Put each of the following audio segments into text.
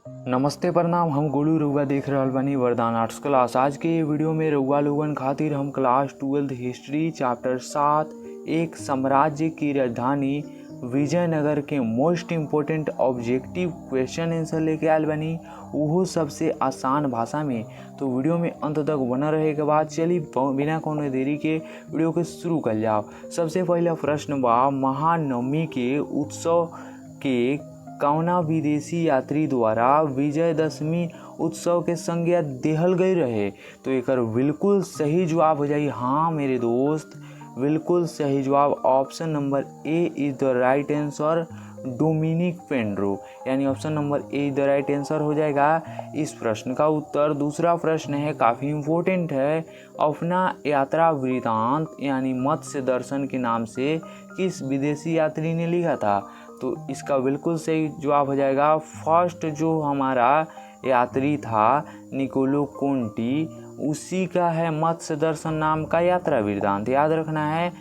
नमस्ते प्रणाम। हम गोलू रउआ देख रहल बानी वरदान आर्ट्स क्लास। आज के ये वीडियो में रउआ लोगन खातिर हम क्लास 12 हिस्ट्री चैप्टर 7 एक साम्राज्य की राजधानी विजयनगर के most important objective question answer लेके आयल बानी, उहो सबसे आसान भाषा में। तो वीडियो में अंत तक बना रहे के बाद चलिए बिना कोनो देरी के वीडियो के शुरू कर जाओ। सबसे पहला प्रश्न बा, महानवमी के उत्सव के कौना विदेशी यात्री द्वारा विजयदशमी उत्सव के संज्ञा देहल गई रहे? तो एकर बिल्कुल सही जवाब हो जाई हाँ मेरे दोस्त, बिल्कुल सही जवाब option number A is the right answer, Dominic Pedro. यानी option number A the right answer हो जाएगा इस प्रश्न का उत्तर। दूसरा प्रश्न है, काफ़ी इम्पोर्टेंट है। अपना यात्रा वृतांत यानी मत्स्य दर्शन के नाम से किस विदेशी यात्री ने लिखा था? तो इसका बिल्कुल सही जवाब हो जाएगा फर्स्ट जो हमारा यात्री था निकोलो कोंटी, उसी का है मत्स्य दर्शन नाम का यात्रा वृतांत, याद रखना है।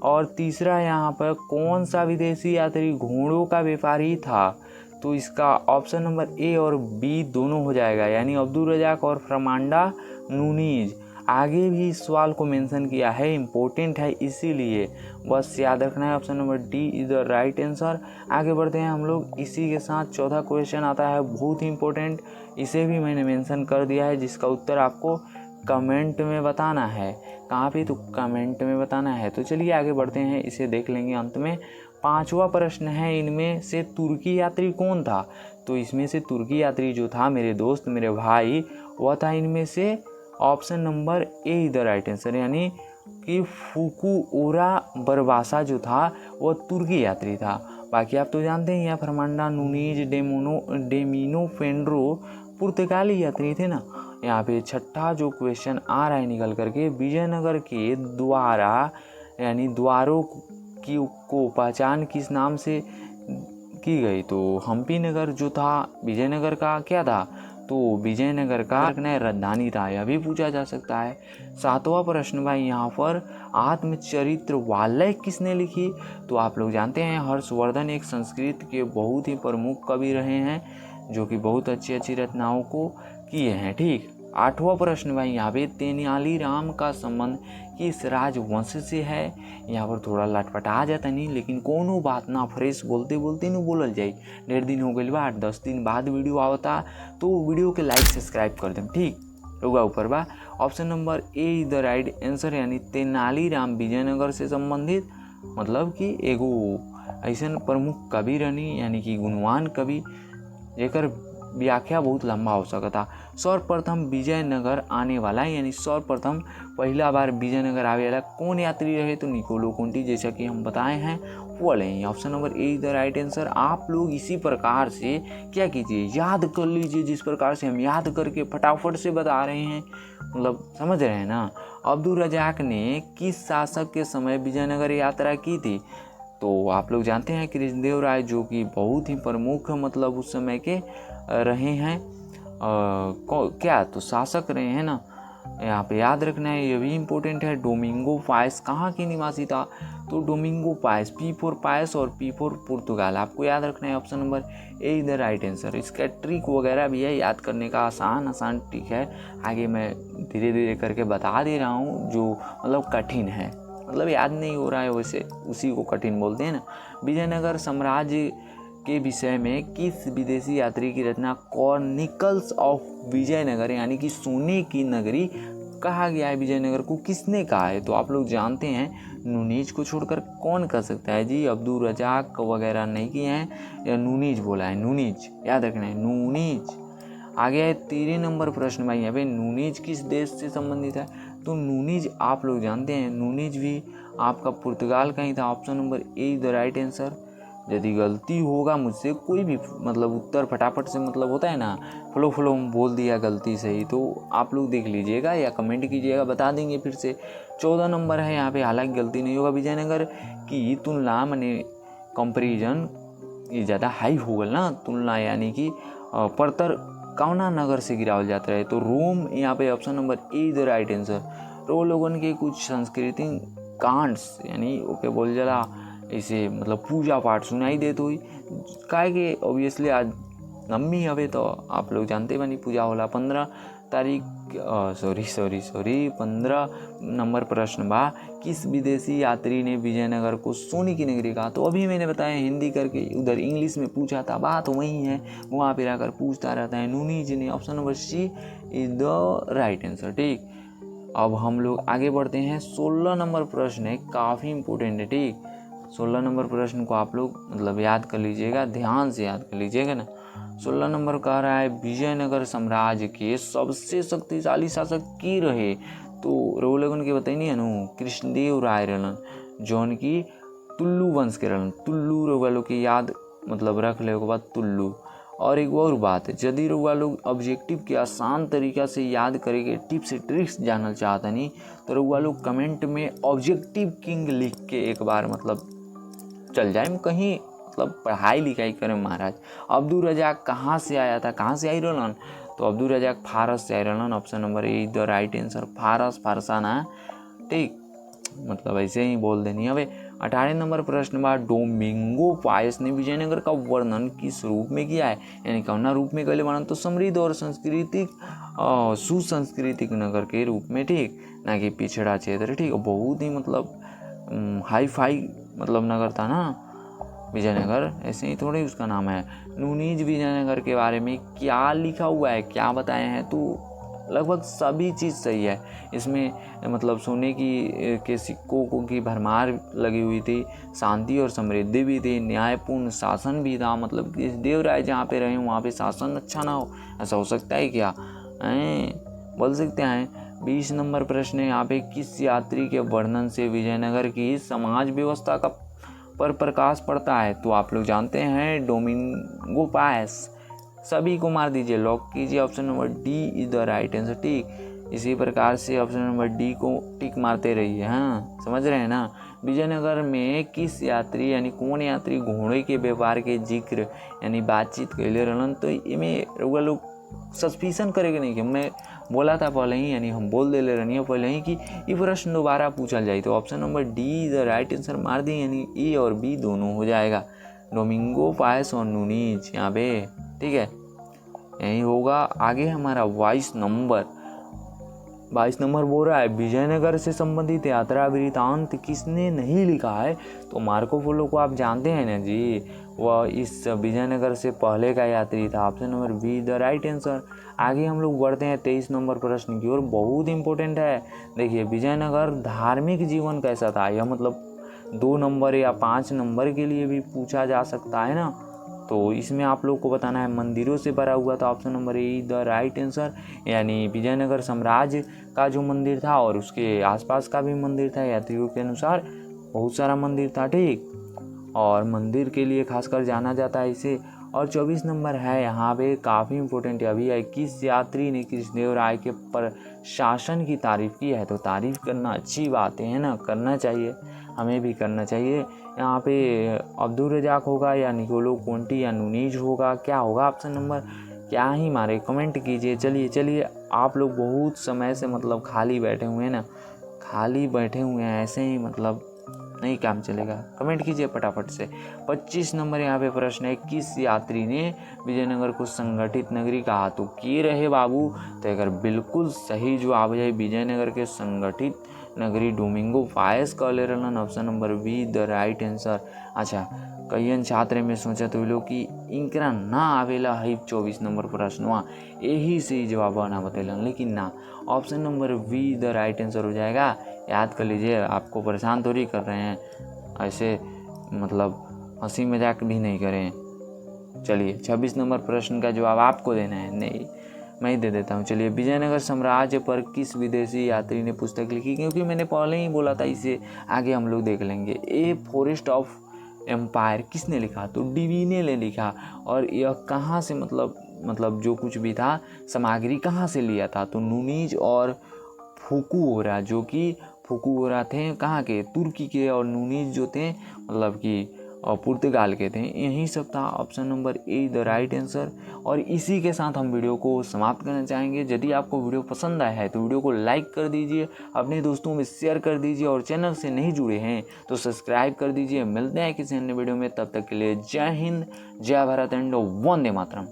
और तीसरा यहाँ पर कौन सा विदेशी यात्री घोड़ों का व्यापारी था? तो इसका ऑप्शन नंबर ए और बी दोनों हो जाएगा, यानी अब्दुल रजाक और फर्मांडा नूनीज। आगे भी इस सवाल को मेंशन किया है, इम्पोर्टेंट है इसीलिए बस याद रखना है। Option number D is the right answer. आगे बढ़ते हैं हम लोग। इसी के साथ चौथा क्वेश्चन आता है, बहुत ही इम्पोर्टेंट, इसे भी मैंने मेंशन कर दिया है, जिसका उत्तर आपको कमेंट में बताना है। कहाँ पे? तो कमेंट में बताना है। तो चलिए आगे बढ़ते हैं, इसे देख लेंगे अंत में। पांचवा प्रश्न है, इनमें से तुर्की यात्री कौन था? तो इसमें से तुर्की यात्री जो था मेरे दोस्त मेरे भाई, वह था इनमें से option number A is the right answer, यानी कि फुकुओरा बरबासा जो था वह तुर्की यात्री था। बाकी आप तो जानते हैं, यहाँ फर्मांडा नूनीज डेमिनो पेड्रो पुर्तगाली यात्री थे ना। यहाँ पे छठा जो क्वेश्चन आ रहा है निकल करके, विजयनगर के द्वारा यानी द्वारों की को पहचान किस नाम से की गई? तो हम्पी नगर जो था विजयनगर का क्या था? तो विजयनगर का राजधानी था, यह भी पूछा जा सकता है। सातवां प्रश्न भाई यहाँ पर, आत्मचरित्र वाल्य किसने लिखी? तो आप लोग जानते हैं हर्षवर्धन एक संस्कृत के बहुत ही प्रमुख कवि रहे हैं, जो कि बहुत अच्छी अच्छी रचनाओं को किए हैं। ठीक। आठवां प्रश्न भाई यहाँ पे, तेनालीराम का संबंध किस राजवंश से है? यहाँ पर थोड़ा लटपटा जाता नहीं, लेकिन कोनो बात ना, फ्रेश बोलते बोलते नहीं बोलल जाए। 1.5 दिन हो गई बा, 8-10 दिन बाद वीडियो आवता, तो वीडियो के लाइक सब्सक्राइब कर दें। ठीक होगा ऊपर बा। Option number A is the right answer, यानी तेनालीराम विजयनगर से संबंधित, मतलब कि एगो ऐसा प्रमुख कवि रहनी, यानी कि गुणवान कवि, जेकर व्याख्या बहुत लंबा हो सकता। सर्वप्रथम विजयनगर आने वाला, यानी सर्वप्रथम पहला बार विजयनगर आने वाला कौन यात्री रहे? तो निकोलो कोंटी, जैसा कि हम बताए हैं वो लें। Option number A is the right answer. आप लोग इसी प्रकार से क्या कीजिए, याद कर लीजिए, जिस प्रकार से हम याद करके फटाफट से बता रहे हैं, मतलब समझ रहे हैं ना। अब्दुल रजाक ने किस शासक के समय विजयनगर यात्रा की थी? तो आप लोग जानते हैं कृष्णदेव राय, जो कि बहुत ही प्रमुख मतलब उस समय के रहे हैं, क्या तो शासक रहे हैं ना। यहाँ पे याद रखना है, ये भी इम्पोर्टेंट है। डोमिंगो पायस कहाँ के निवासी था? तो डोमिंगो पायस, पी फॉर पायस और पी फॉर पुर्तगाल, आपको याद रखना है। Option number A is the right answer. इसका ट्रिक वगैरह भी है, याद करने का आसान ट्रिक है, आगे मैं धीरे धीरे करके बता दे रहा हूँ, जो मतलब कठिन है, मतलब याद नहीं हो रहा है वैसे उसी को कठिन बोलते हैं ना। विजयनगर साम्राज्य के विषय में किस विदेशी यात्री की रचना क्रॉनिकल्स ऑफ विजयनगर, यानी कि सोने की नगरी कहा गया है? विजयनगर को किसने कहा है? तो आप लोग जानते हैं, नूनीज को छोड़कर कौन कर सकता है जी? अब्दुल रजाक वगैरह नहीं किए हैं, या नूनीज बोला है, नूनीज याद रखना है, नूनीज। आगे है 13 नंबर प्रश्न भाई, यहाँ पे नूनीज किस देश से संबंधित है? तो नूनीज आप लोग जानते हैं, नूनीज भी आपका पुर्तगाल का ही था। Option number A is the right answer. यदि गलती होगा मुझसे कोई भी मतलब उत्तर फटाफट से, मतलब होता है ना फ्लो बोल दिया गलती से ही, तो आप लोग देख लीजिएगा या कमेंट कीजिएगा, बता देंगे फिर से। 14 नंबर है यहाँ पे, हालांकि गलती नहीं होगा। विजयनगर की तुलना माने कंपेरिजन ये ज़्यादा हाई हो गल ना, तुलना यानी कि परतर कौना नगर से गिरावल जाता है? तो रोम। यहाँ पे option number A the right answer. तो लोगन के कुछ सांस्कृतिक कांड्स, यानी ओके बोल जला इसे मतलब पूजा पाठ सुनाई देते हुई, काहे कि ऑब्वियसली आज नम्मी हवे तो आप लोग जानते बनी पूजा होला 15 नंबर प्रश्न बा, किस विदेशी यात्री ने विजयनगर को सोने की नगरी कहा। तो अभी मैंने बताया हिंदी करके, उधर इंग्लिश में पूछा था, बात वही है, वहाँ पे आकर पूछता रहता है। नूनीज ने, option number C is the right answer. ठीक, अब हम लोग आगे बढ़ते हैं। 16 नंबर प्रश्न है, काफ़ी इंपॉर्टेंट है। ठीक, 16 नंबर प्रश्न को आप लोग मतलब याद कर लीजिएगा, ध्यान से याद कर लीजिएगा ना। 16 नंबर कह रहा है विजयनगर साम्राज्य के सबसे शक्तिशाली शासक की रहे। तो रोलगन के बताई नहीं है नु, कृष्णदेव राय रहलन, जौन की तुल्लू वंश के रहलन। तुल्लू रउआ लोग की याद मतलब रख ले के बाद तुल्लू। और एक और बात है, यदि रउआ लोग ऑब्जेक्टिव के आसान तरीका से याद करेंगे, टिप्स ट्रिक्स जानना चाहता नहीं, तो रउआ लोग कमेंट में ऑब्जेक्टिव किंग लिख के एक बार मतलब चल जाए कहीं, मतलब पढ़ाई लिखाई करें महाराज। अब्दुल रजाक कहाँ से आया था, कहाँ से आई रहलन, तो अब्दुल रजाक फारस से आई रहलन। Option number A the right answer, फारस, फारसाना। ठीक, मतलब ऐसे ही बोल देनी। हवे 18 नंबर प्रश्न बा, डोमिंगो पायस ने विजयनगर का वर्णन किस रूप में किया है, यानी कौना रूप में कहले वर्णन, तो समृद्ध और सांस्कृतिक सुसंस्कृतिक नगर के रूप में। ठीक, ना कि पिछड़ा क्षेत्र। ठीक, बहुत ही मतलब हाई फाई मतलब नगर था ना विजयनगर, ऐसे ही थोड़ी उसका नाम है। नूनीज विजयनगर के बारे में क्या लिखा हुआ है, क्या बताए हैं, तो लगभग सभी चीज़ सही है इसमें। मतलब सोने के सिक्कों की भरमार लगी हुई थी, शांति और समृद्धि भी थी, न्यायपूर्ण शासन भी था। मतलब कि देवराय जहाँ पे रहे वहाँ पे शासन अच्छा ना हो, ऐसा हो सकता है क्या, बोल सकते हैं। 20 नंबर प्रश्न है यहाँ पे, किस यात्री के वर्णन से विजयनगर की समाज व्यवस्था का पर प्रकाश पड़ता है, तो आप लोग जानते हैं डोमिंगो पायस। सभी को मार दीजिए, लॉक कीजिए, option number D is the right answer. ठीक, इसी प्रकार से ऑप्शन नंबर डी को टिक मारते रहिए। हाँ, समझ रहे हैं ना। विजयनगर में किस यात्री यानी कौन यात्री घोड़े के व्यापार के जिक्र यानी बातचीत कैले रहलन, तो इमें रउआ लोग सस्पिशन करेंगे नहीं कि मैं बोला था पहले ही, यानी हम बोल दे ले रही पहले ही कि ये प्रश्न दोबारा पूछा जाए, तो option number D the right answer मार दी, यानी ए और बी दोनों हो जाएगा, डोमिंगो पायस और नूनीज यहाँ पे। ठीक है, यही होगा। आगे हमारा 22 नंबर बोल रहा है विजयनगर से संबंधित यात्रा वृतांत किसने नहीं लिखा है, तो मार्को पोलो को आप जानते हैं ना जी, वह इस विजयनगर से पहले का यात्री था। Option number be the right answer. आगे हम लोग बढ़ते हैं 23 नंबर प्रश्न की ओर, बहुत इंपॉर्टेंट है। देखिए, विजयनगर धार्मिक जीवन कैसा था, यह मतलब 2 नंबर या 5 नंबर के लिए भी पूछा जा सकता है ना, तो इसमें आप लोग को बताना है मंदिरों से भरा हुआ था। Option number A the right answer, यानी विजयनगर साम्राज्य का जो मंदिर था और उसके आसपास का भी मंदिर था, यात्रियों के अनुसार बहुत सारा मंदिर था। ठीक, और मंदिर के लिए खासकर जाना जाता है इसे। और 24 नंबर है यहाँ पे, काफ़ी इंपॉर्टेंट अभी है, किस यात्री ने कृष्णदेव राय के प्रशासन की तारीफ की है, तो तारीफ करना अच्छी बात है ना, करना चाहिए, हमें भी करना चाहिए। यहाँ पे अब्दुल रजाक होगा या निकोलो कोंटी या नूनीज होगा, क्या होगा ऑप्शन नंबर, क्या ही मारे, कमेंट कीजिए। चलिए आप लोग बहुत समय से मतलब खाली बैठे हुए हैं ना, खाली बैठे हुए हैं, ऐसे ही मतलब नहीं काम चलेगा, कमेंट कीजिए फटाफट से। 25 नंबर यहाँ पे प्रश्न है, किस यात्री ने विजयनगर को संगठित नगरी कहा, तो की रहे बाबू, तो अगर बिल्कुल सही जवाब है विजयनगर के संगठित नगरी डोमिंगो पायस कहले रहलन, option number be the right answer. अच्छा, कईयन छात्र में सोचा तो लोग कि इनकरा ना आवेला है 24 नंबर प्रश्नवा, यही से जवाब ना बतेलन, लेकिन ना, option number be the right answer हो जाएगा। याद कर लीजिए, आपको परेशान थोड़ी कर रहे हैं, ऐसे मतलब हंसी मजाक भी नहीं करें। चलिए 26 नंबर प्रश्न का जवाब आपको देना है, नहीं मैं ही दे देता हूँ। चलिए, विजयनगर साम्राज्य पर किस विदेशी यात्री ने पुस्तक लिखी, क्योंकि मैंने पहले ही बोला था, इसे आगे हम लोग देख लेंगे। ए फॉरेस्ट ऑफ एम्पायर किसने लिखा, तो डिवीने ने लिखा। और यह कहाँ से मतलब जो कुछ भी था सामग्री कहाँ से लिया था, तो नूनीज और फुकुओरा, जो कि फुकुओरा थे कहाँ के, तुर्की के, और नूनीज जो थे मतलब कि पुर्तगाल के थे, यही सब था। Option number A the right answer. और इसी के साथ हम वीडियो को समाप्त करना चाहेंगे। यदि आपको वीडियो पसंद आया है तो वीडियो को लाइक कर दीजिए, अपने दोस्तों में शेयर कर दीजिए, और चैनल से नहीं जुड़े हैं तो सब्सक्राइब कर दीजिए। मिलते हैं किसी अन्य वीडियो में, तब तक के लिए जय हिंद, जय भारत एंड वंदे मातरम।